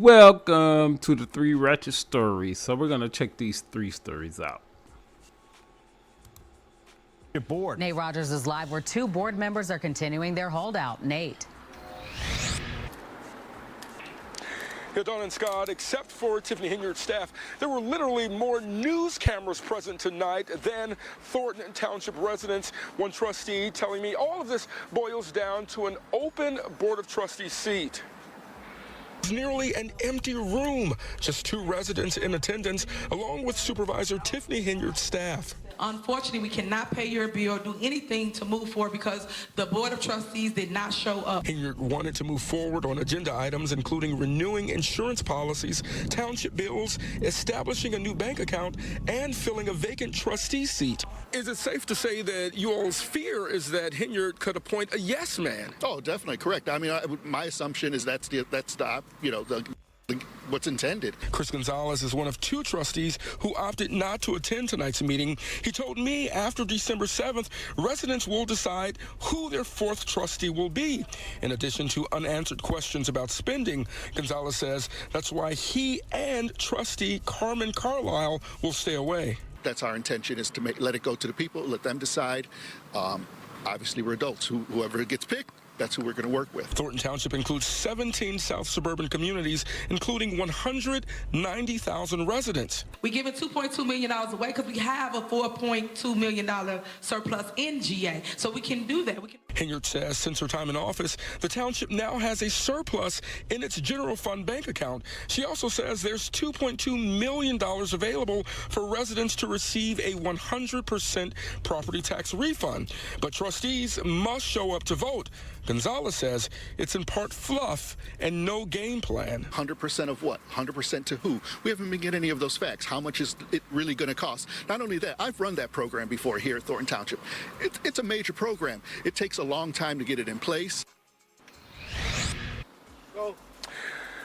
Welcome to the 3 Ratchet stories. So we're going to check these 3 stories out. You're bored. Nate Rogers is live where 2 board members are continuing their holdout. Nate. Yeah, Don and Scott, except for Tiffany Henyard's staff, there were literally more news cameras present tonight than Thornton Township residents. One trustee telling me all of this boils down to an open Board of Trustees seat. It's nearly an empty room, just 2 residents in attendance, along with Supervisor Tiffany Henyard's staff. Unfortunately, we cannot pay your bill or do anything to move forward because the Board of Trustees did not show up. Henyard wanted to move forward on agenda items, including renewing insurance policies, township bills, establishing a new bank account, and filling a vacant trustee seat. Is it safe to say that you all's fear is that Henyard could appoint a yes man? Oh, definitely correct. I mean, my assumption is that's what's intended. Chris Gonzalez is one of 2 trustees who opted not to attend tonight's meeting. He told me after December 7th, residents will decide who their 4th trustee will be. In addition to unanswered questions about spending, Gonzalez says that's why he and trustee Carmen Carlisle will stay away. That's our intention, is to let it go to the people, let them decide. Obviously, we're adults. Whoever gets picked, that's who we're going to work with. Thornton Township includes 17 South suburban communities, including 190,000 residents. We're giving $2.2 million away because we have a $4.2 million surplus in GA, so we can do that. Henyard says since her time in office, the township now has a surplus in its general fund bank account. She also says there's $2.2 million available for residents to receive a 100% property tax refund. But trustees must show up to vote. Gonzalez says it's in part fluff and no game plan. 100% of what? 100% to who? We haven't been getting any of those facts. How much is it really going to cost? Not only that, I've run that program before here at Thornton Township. It's a major program. It takes a long time to get it in place.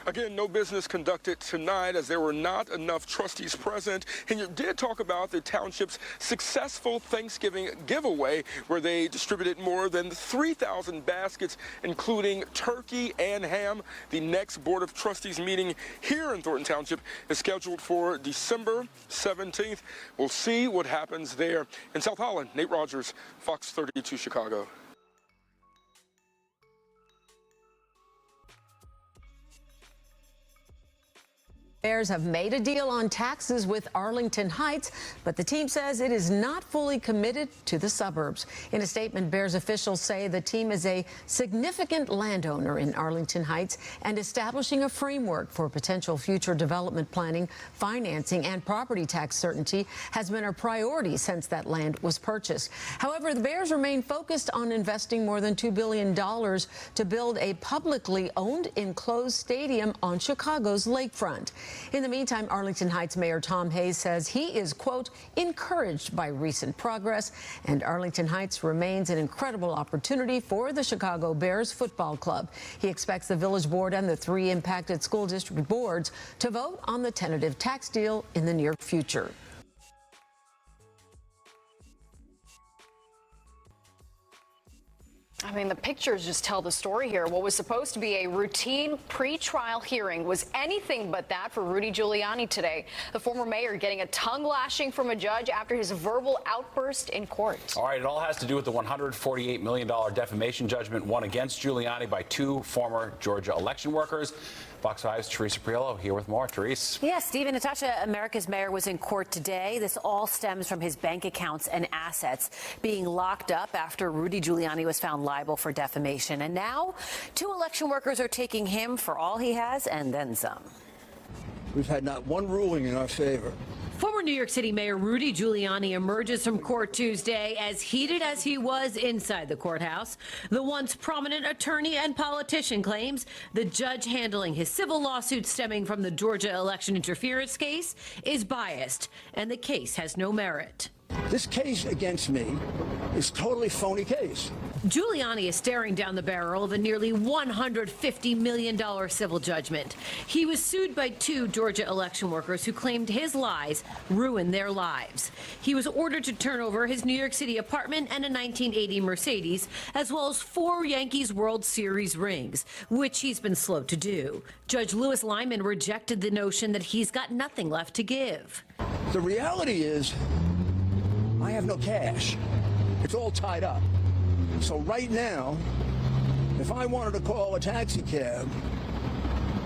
Again, no business conducted tonight as there were not enough trustees present. Henyard did talk about the township's successful Thanksgiving giveaway where they distributed more than 3,000 baskets, including turkey and ham. The next Board of Trustees meeting here in Thornton Township is scheduled for December 17th. We'll see what happens there. In South Holland, Nate Rogers, Fox 32 Chicago. Bears have made a deal on taxes with Arlington Heights, but the team says it is not fully committed to the suburbs. In a statement, Bears officials say the team is a significant landowner in Arlington Heights and establishing a framework for potential future development planning, financing, and property tax certainty has been a priority since that land was purchased. However, the Bears remain focused on investing more than $2 billion to build a publicly owned enclosed stadium on Chicago's lakefront. In the meantime, Arlington Heights Mayor Tom Hayes says he is, quote, encouraged by recent progress, and Arlington Heights remains an incredible opportunity for the Chicago Bears football club. He expects the Village Board and the 3 impacted school district boards to vote on the tentative tax deal in the near future. I mean, the pictures just tell the story here. What was supposed to be a routine pre-trial hearing was anything but that for Rudy Giuliani today. The former mayor getting a tongue lashing from a judge after his verbal outburst in court. All right, it all has to do with the $148 million defamation judgment won against Giuliani by 2 former Georgia election workers. Fox 5's Teresa Priolo here with more. Therese. Yes, Stephen, Natasha, America's mayor was in court today. This all stems from his bank accounts and assets being locked up after Rudy Giuliani was found liable for defamation. And now 2 election workers are taking him for all he has and then some. We've had not one ruling in our favor. Former New York City Mayor Rudy Giuliani emerges from court Tuesday as heated as he was inside the courthouse. The once prominent attorney and politician claims the judge handling his civil lawsuit stemming from the Georgia election interference case is biased, and the case has no merit. This case against me is totally phony case. Giuliani is staring down the barrel of a nearly $150 million civil judgment. He was sued by 2 Georgia election workers who claimed his lies ruined their lives. He was ordered to turn over his New York City apartment and a 1980 Mercedes, as well as 4 Yankees World Series rings, which he's been slow to do. Judge Louis Lyman rejected the notion that he's got nothing left to give. The reality is, I have no cash. It's all tied up. So right now, if I wanted to call a taxi cab,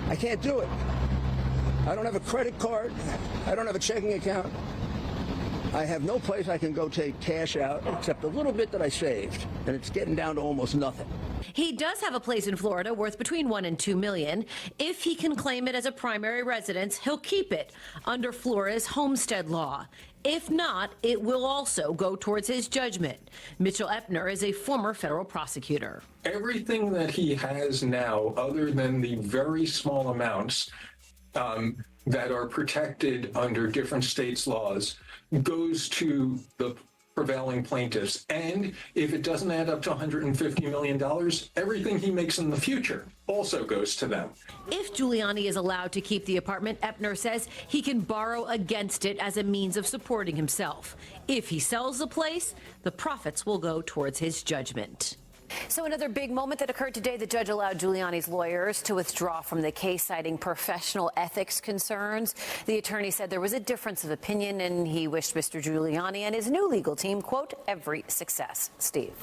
I can't do it. I don't have a credit card. I don't have a checking account. I have no place I can go take cash out except a little bit that I saved, and it's getting down to almost nothing. He does have a place in Florida worth between $1 and $2 million. If he can claim it as a primary residence, he'll keep it under Florida's homestead law. If not, it will also go towards his judgment. Mitchell Epner is a former federal prosecutor. Everything that he has now, other than the very small amounts that are protected under different states' laws, goes to the prevailing plaintiffs. And if it doesn't add up to $150 million, everything he makes in the future also goes to them. If Giuliani is allowed to keep the apartment, Epner says he can borrow against it as a means of supporting himself. If he sells the place, the profits will go towards his judgment. So another big moment that occurred today, the judge allowed Giuliani's lawyers to withdraw from the case, citing professional ethics concerns. The attorney said there was a difference of opinion, and he wished Mr. Giuliani and his new legal team, quote, every success. Steve.